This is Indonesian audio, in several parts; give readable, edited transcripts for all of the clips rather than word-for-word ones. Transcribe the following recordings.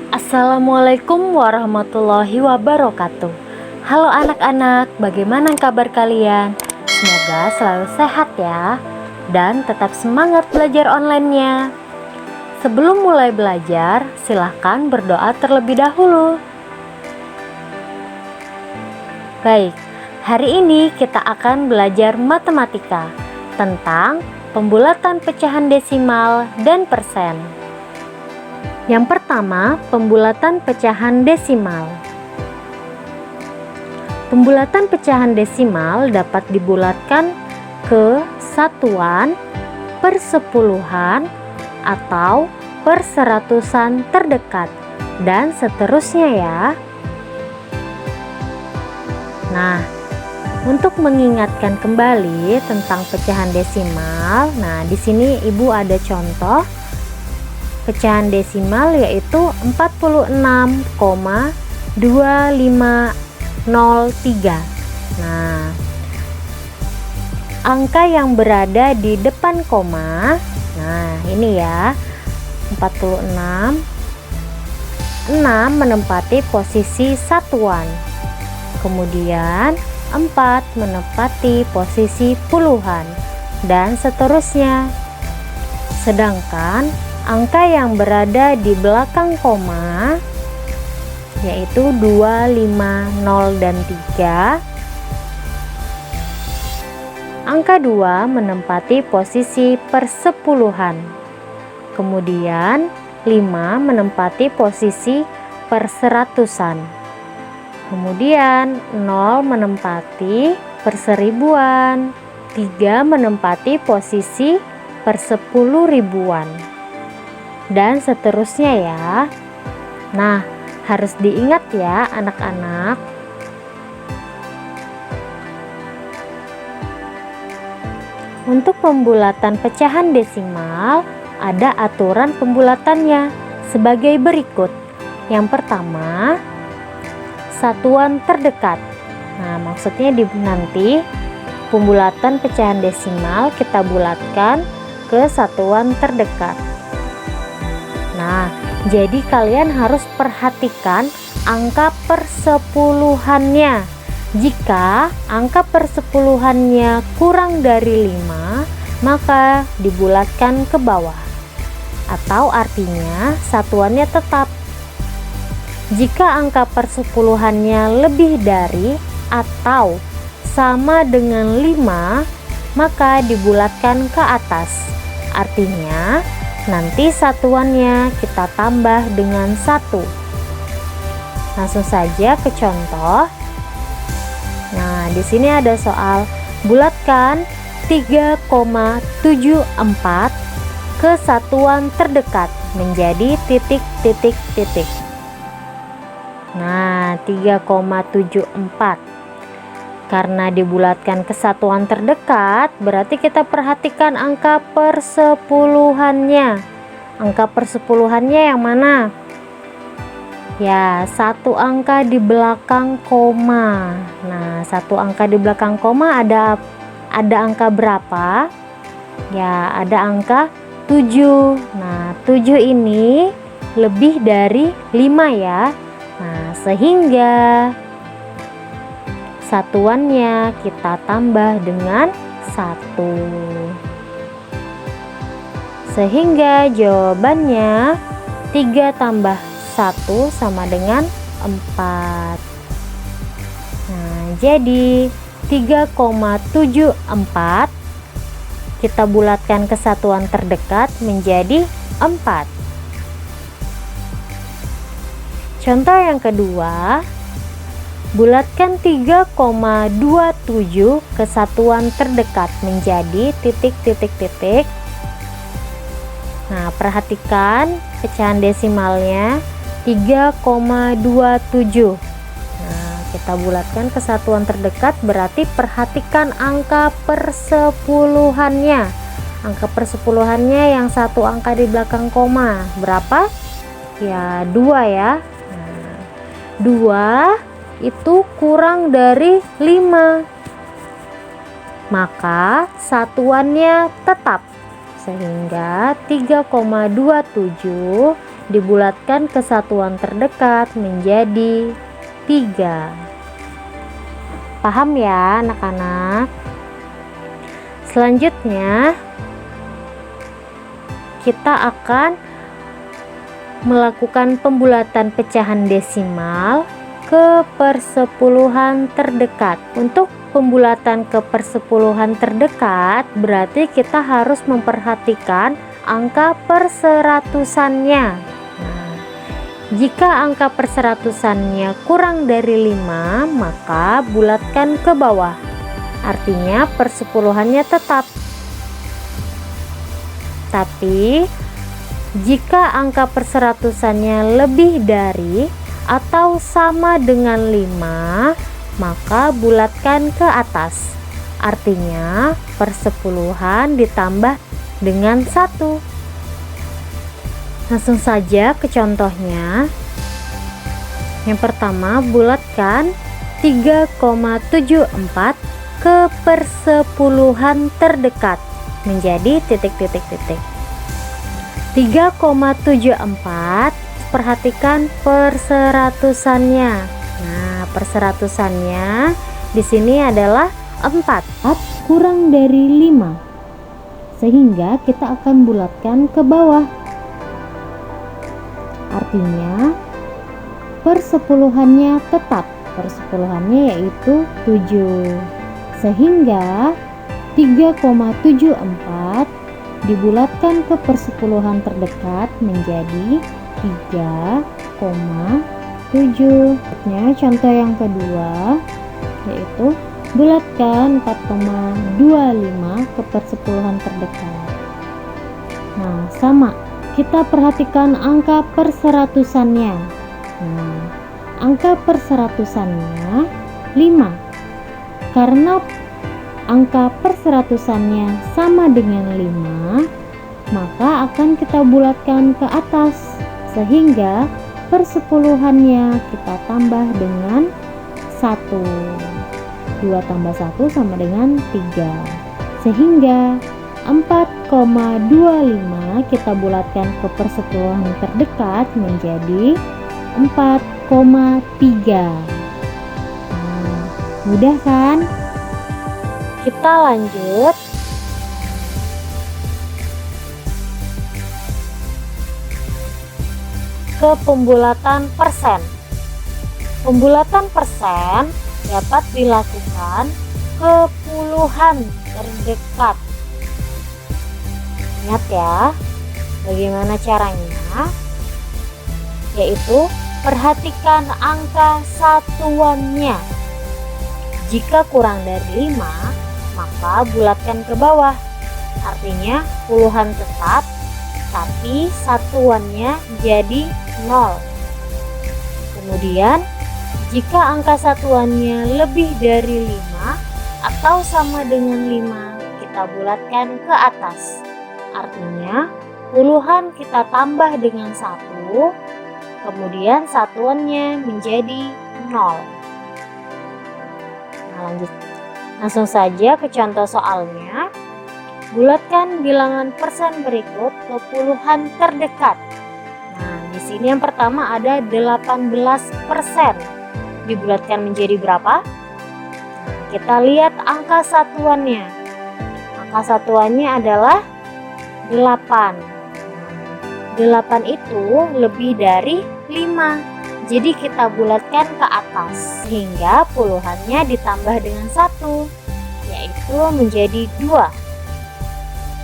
Assalamualaikum warahmatullahi wabarakatuh. Halo anak-anak, bagaimana kabar kalian? Semoga selalu sehat ya, dan tetap semangat belajar online-nya. Sebelum mulai belajar, silahkan berdoa terlebih dahulu. Baik, hari ini kita akan belajar matematika tentang pembulatan pecahan desimal dan persen. Yang pertama, pembulatan pecahan desimal. Pembulatan pecahan desimal dapat dibulatkan ke satuan, persepuluhan, atau perseratusan terdekat, dan seterusnya ya. Nah, untuk mengingatkan kembali tentang pecahan desimal, nah di sini Ibu ada contoh pecahan desimal yaitu 46,2503. Nah, angka yang berada di depan koma, nah ini ya, 46, 6 menempati posisi satuan, kemudian 4 menempati posisi puluhan, dan seterusnya. Sedangkan angka yang berada di belakang koma yaitu 2, 5, 0, dan 3. Angka 2 menempati posisi persepuluhan. Kemudian 5 menempati posisi perseratusan. Kemudian 0 menempati perseribuan. 3 menempati posisi persepuluh ribuan, dan seterusnya ya. Nah, harus diingat ya anak-anak. Untuk pembulatan pecahan desimal, ada aturan pembulatannya sebagai berikut. Yang pertama, satuan terdekat. Nah, maksudnya nanti pembulatan pecahan desimal kita bulatkan ke satuan terdekat. Nah, jadi kalian harus perhatikan angka persepuluhannya. Jika angka persepuluhannya kurang dari 5, maka dibulatkan ke bawah. Atau artinya satuannya tetap. Jika angka persepuluhannya lebih dari atau sama dengan 5, maka dibulatkan ke atas. Artinya nanti satuannya kita tambah dengan 1. Langsung saja ke contoh. Nah, di sini ada soal bulatkan 3,74 ke satuan terdekat menjadi titik. Nah, 3,74. Karena dibulatkan ke satuan terdekat, berarti kita perhatikan angka persepuluhannya. Angka persepuluhannya yang mana? Ya, satu angka di belakang koma. Nah, satu angka di belakang koma ada angka berapa? Ya, ada angka 7. Nah, 7 ini lebih dari 5 ya. Nah, sehingga satuannya kita tambah dengan 1. Sehingga jawabannya 3 tambah 1 sama dengan 4. Nah, jadi 3,74 kita bulatkan ke satuan terdekat menjadi 4. Contoh yang kedua, bulatkan 3,27 ke satuan terdekat menjadi titik. Nah, perhatikan pecahan desimalnya 3,27. Nah, kita bulatkan ke satuan terdekat, berarti perhatikan angka persepuluhannya. Angka persepuluhannya yang satu angka di belakang koma berapa? Ya, 2 ya. Nah, 2 itu kurang dari 5, maka satuannya tetap, sehingga 3,27 dibulatkan ke satuan terdekat menjadi 3. Paham ya anak-anak? Selanjutnya kita akan melakukan pembulatan pecahan desimal ke persepuluhan terdekat. Untuk pembulatan ke persepuluhan terdekat berarti kita harus memperhatikan angka perseratusannya. Jika angka perseratusannya kurang dari 5, maka bulatkan ke bawah. Artinya persepuluhannya tetap. Tapi jika angka perseratusannya lebih dari atau sama dengan 5, maka bulatkan ke atas. Artinya persepuluhan ditambah dengan 1. Langsung saja ke contohnya. Yang pertama, bulatkan 3,74 ke persepuluhan terdekat menjadi titik-titik-titik. 3,74, perhatikan perseratusannya. Nah, perseratusannya di sini adalah 4 kurang dari 5. Sehingga kita akan bulatkan ke bawah. Artinya persepuluhannya tetap, persepuluhannya yaitu 7, sehingga 3,74 dibulatkan ke persepuluhan terdekat menjadi 3,7. Contoh yang kedua yaitu bulatkan 4,25 ke persepuluhan terdekat. Nah, sama, kita perhatikan angka perseratusannya. Nah, angka perseratusannya 5. Karena angka perseratusannya sama dengan 5, maka akan kita bulatkan ke atas, sehingga persepuluhannya kita tambah dengan 1. 2 tambah 1 sama dengan 3. Sehingga 4,25 kita bulatkan ke persepuluhan terdekat menjadi 4,3. Nah, mudah kan? Kita lanjut. Ke pembulatan persen. Pembulatan persen dapat dilakukan ke puluhan terdekat. Ingat ya, bagaimana caranya? Yaitu perhatikan angka satuannya. Jika kurang dari 5, maka bulatkan ke bawah. Artinya puluhan tetap, tapi satuannya jadi 0. Kemudian jika angka satuannya lebih dari 5 atau sama dengan 5, kita bulatkan ke atas. Artinya puluhan kita tambah dengan 1, kemudian satuannya menjadi 0. Nah, lanjut. Langsung saja ke contoh soalnya. Bulatkan bilangan persen berikut ke puluhan terdekat. Nah, di sini yang pertama ada 18%. Dibulatkan menjadi berapa? Nah, kita lihat angka satuannya. Angka satuannya adalah 8. 8 itu lebih dari 5. Jadi kita bulatkan ke atas sehingga puluhannya ditambah dengan 1, yaitu menjadi 2.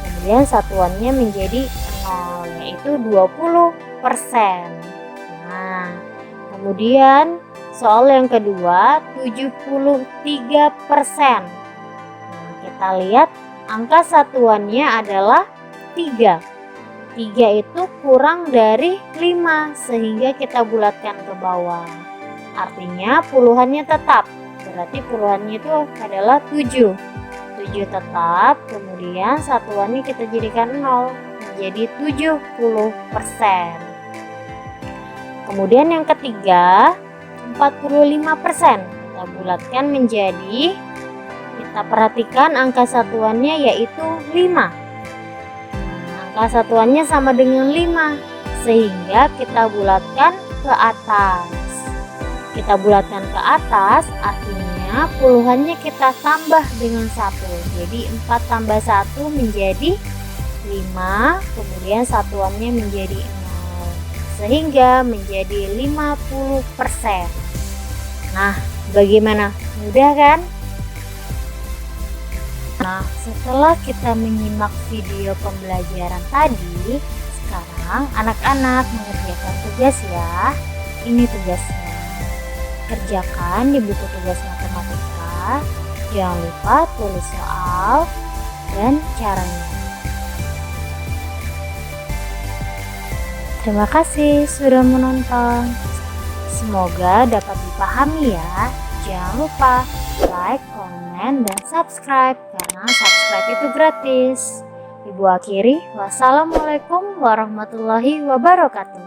Kemudian satuannya menjadi 0, yaitu 20%. Nah, kemudian soal yang kedua 73%. Nah, kita lihat angka satuannya adalah 3. 3 itu kurang dari 5, sehingga kita bulatkan ke bawah. Artinya puluhannya tetap, berarti puluhannya itu adalah 7. 7 tetap, kemudian satuannya kita jadikan 0, menjadi 70%. Kemudian yang ketiga 45%. Kita bulatkan menjadi, kita perhatikan angka satuannya yaitu 5. Angka satuannya sama dengan 5, sehingga kita bulatkan ke atas. Kita bulatkan ke atas artinya puluhannya kita tambah dengan 1. Jadi 4 tambah 1 menjadi 5, kemudian satuannya menjadi 0, sehingga menjadi 50%. Nah, bagaimana? Mudah kan? Nah, setelah kita menyimak video pembelajaran tadi, sekarang anak-anak mengerjakan tugas ya. Ini tugasnya. Kerjakan di buku tugas matematika. Jangan lupa tulis soal dan caranya. Terima kasih sudah menonton. Semoga dapat dipahami ya. Jangan lupa like, komen, dan subscribe karena subscribe itu gratis. Ibu akhiri, wassalamualaikum warahmatullahi wabarakatuh.